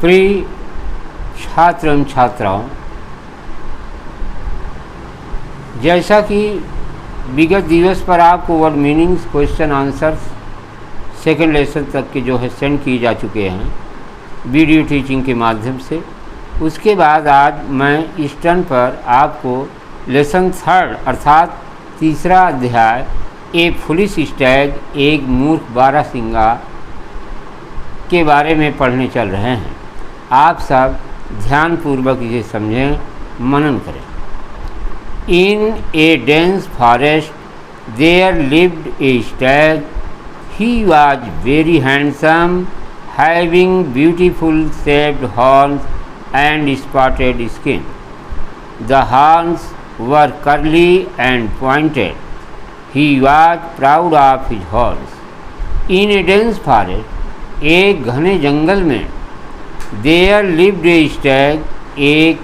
प्रिय छात्र एवं छात्राओं, जैसा कि विगत दिवस पर आपको word meanings question answers second lesson तक के जो है सेंड किए जा चुके हैं वीडियो टीचिंग के माध्यम से, उसके बाद आज मैं इस टर्न पर आपको लेसन थर्ड अर्थात तीसरा अध्याय ए फुलिश स्टैग एक मूर्ख बारहसिंगा के बारे में पढ़ने चल रहे हैं। आप सब ध्यानपूर्वक इसे समझें, मनन करें। In a dense forest there lived a stag, he was very handsome, having beautiful shaped horns and spotted skin. The horns were curly and pointed, he was proud of his horse. In a dense forest, एक घने जंगल में, there lived a stag, एक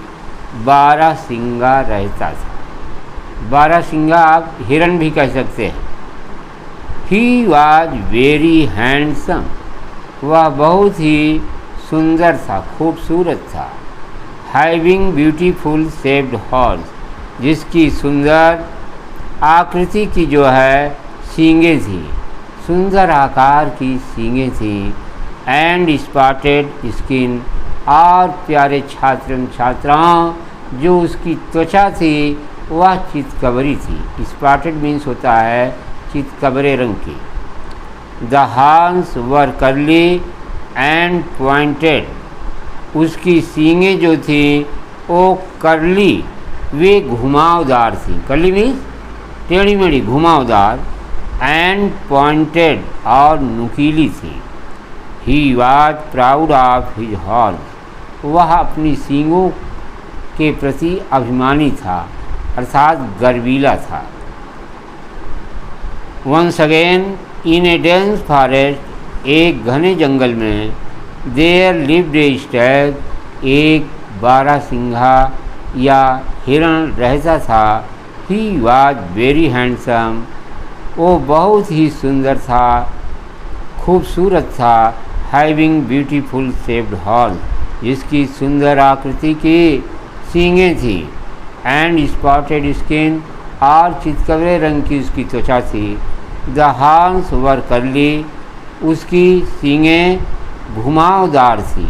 बारहसिंगा रहता था। बारहसिंगा आप हिरन भी कह सकते हैं। He was very handsome, वह बहुत ही सुंदर था, खूबसूरत था। Having beautiful shaped horns, जिसकी सुंदर आकृति की जो है सींगें थी, सुंदर आकार की सींगें थी। एंड स्पॉटेड स्किन, और प्यारे छात्र छात्राओं जो उसकी त्वचा थी वह चितकबरी थी। स्पॉटेड मीन्स होता है चितकबरे रंग की। The horns were curly and pointed, उसकी सींगें जो थी वो कर्ली, वे घुमावदार थी। कर्ली मीन्स टेढ़ी मेढ़ी, घुमावदार। एंड पॉइंटेड, और नुकीली थी। He was proud of his horn, वह अपनी सींगों के प्रति अभिमानी था अर्थात गर्वीला था। Once again in a dense forest, एक घने जंगल में, देयर लिव्ड ए स्टैग, एक बारहसिंगा या हिरण रहता था। ही वॉज वेरी हैंडसम, वो बहुत ही सुंदर था, खूबसूरत था। हैविंग ब्यूटीफुल शेप्ड हॉर्न, जिसकी सुंदर आकृति की सींगें थी। एंड स्पॉटेड स्किन, और चितकबरे रंग की उसकी त्वचा थी। द हॉर्न्स वर कर्ली, उसकी सींगें घुमावदार थी।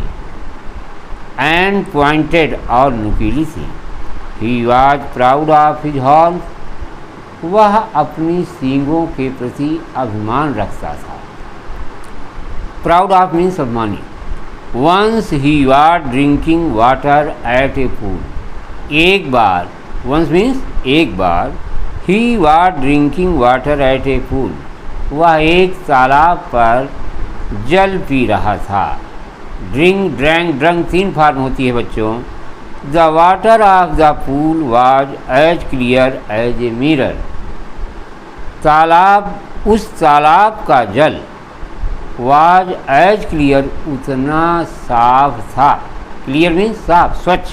एंड पॉइंटेड, और नुकीली थी। He was proud of his horns, वह अपनी सींगों के प्रति अभिमान रखता था। प्राउड ऑफ मीन्स अभिमानी। Once he was drinking water at a pool, एक बार, once मीन्स एक बार, he was drinking water at a pool, वह एक तालाब पर जल पी रहा था। ड्रिंक, ड्रैंक, ड्रंक तीन फॉर्म होती है बच्चों। The water of the pool was as clear as a mirror, तालाब, उस तालाब का जल was as clear, उतना साफ था। क्लियर मीन्स साफ, स्वच्छ।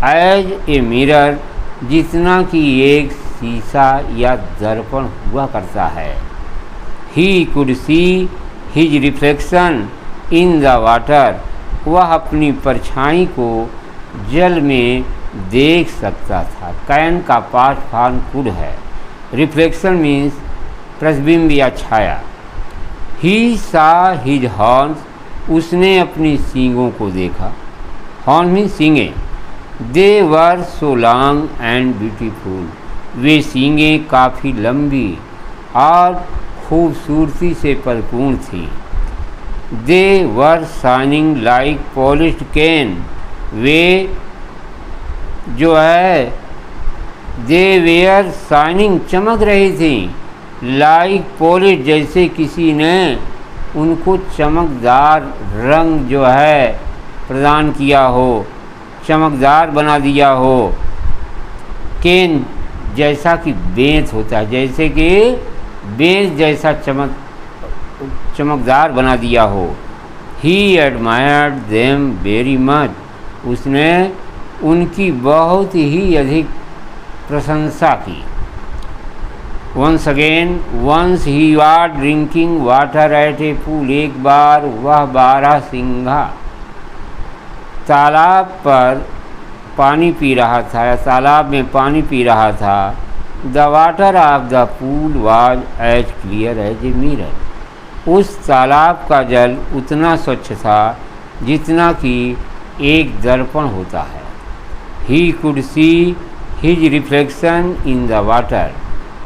as a mirror, जितना कि एक शीशा या दर्पण हुआ करता है। He could see his reflection in the water, वह अपनी परछाई को जल में देख सकता था। कैन का पास्ट फॉर्म कुड है। रिफ्लेक्शन मीन्स प्रतिबिंब या छाया। ही सा हिज हॉर्न्स, उसने अपनी सींगों को देखा। हॉर्न मीन्स सींगें। They were so long and beautiful, वे सींगें काफ़ी लंबी और खूबसूरती से परिपूर्ण थी। They were shining like polished can, वे जो है दे वेयर शाइनिंग, चमक रही थी। लाइक पॉलिश, जैसे किसी ने उनको चमकदार रंग जो है प्रदान किया हो, चमकदार बना दिया हो। केन, जैसा कि बेंत होता है, जैसे कि बेंत जैसा चमकदार बना दिया हो। He admired them very much, उसने उनकी बहुत ही अधिक प्रशंसा की। Once again, once he was drinking water at a pool, एक बार वह बारहसिंगा तालाब पर पानी पी रहा था या तालाब में पानी पी रहा था। The water of the pool was as clear as a mirror. उस तालाब का जल उतना स्वच्छ था जितना कि एक दर्पण होता है। He could see his reflection in the water.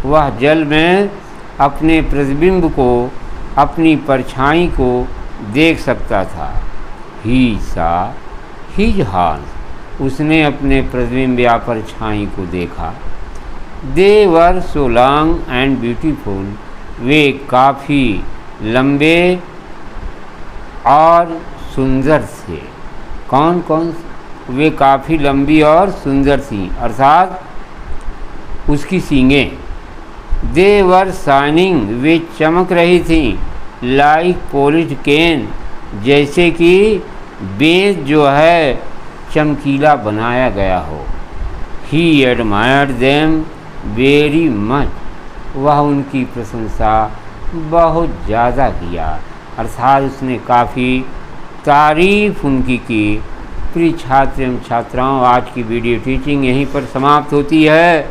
वह जल में अपने प्रतिबिंब को, अपनी परछाई को देख सकता था। ही सा हिज हॉर्न्स। उसने अपने प्रतिबिंब या परछाई को देखा। दे were so long and beautiful. वे काफ़ी लंबे और सुंदर थे। कौन कौन? वे काफ़ी लंबी और सुंदर थीं, अर्थात उसकी सींगें। They were shining. वे चमक रही थीं। लाइक पॉलिश्ड केन। जैसे कि बेंत जो है चमकीला बनाया गया हो। He admired them very much. वह उनकी प्रशंसा बहुत ज़्यादा किया, अर्थात उसने काफ़ी तारीफ उनकी की। प्रिय छात्र एवं छात्राओं, आज की वीडियो टीचिंग यहीं पर समाप्त होती है।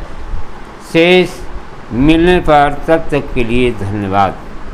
शेष मिलने पर तब तक के लिए धन्यवाद।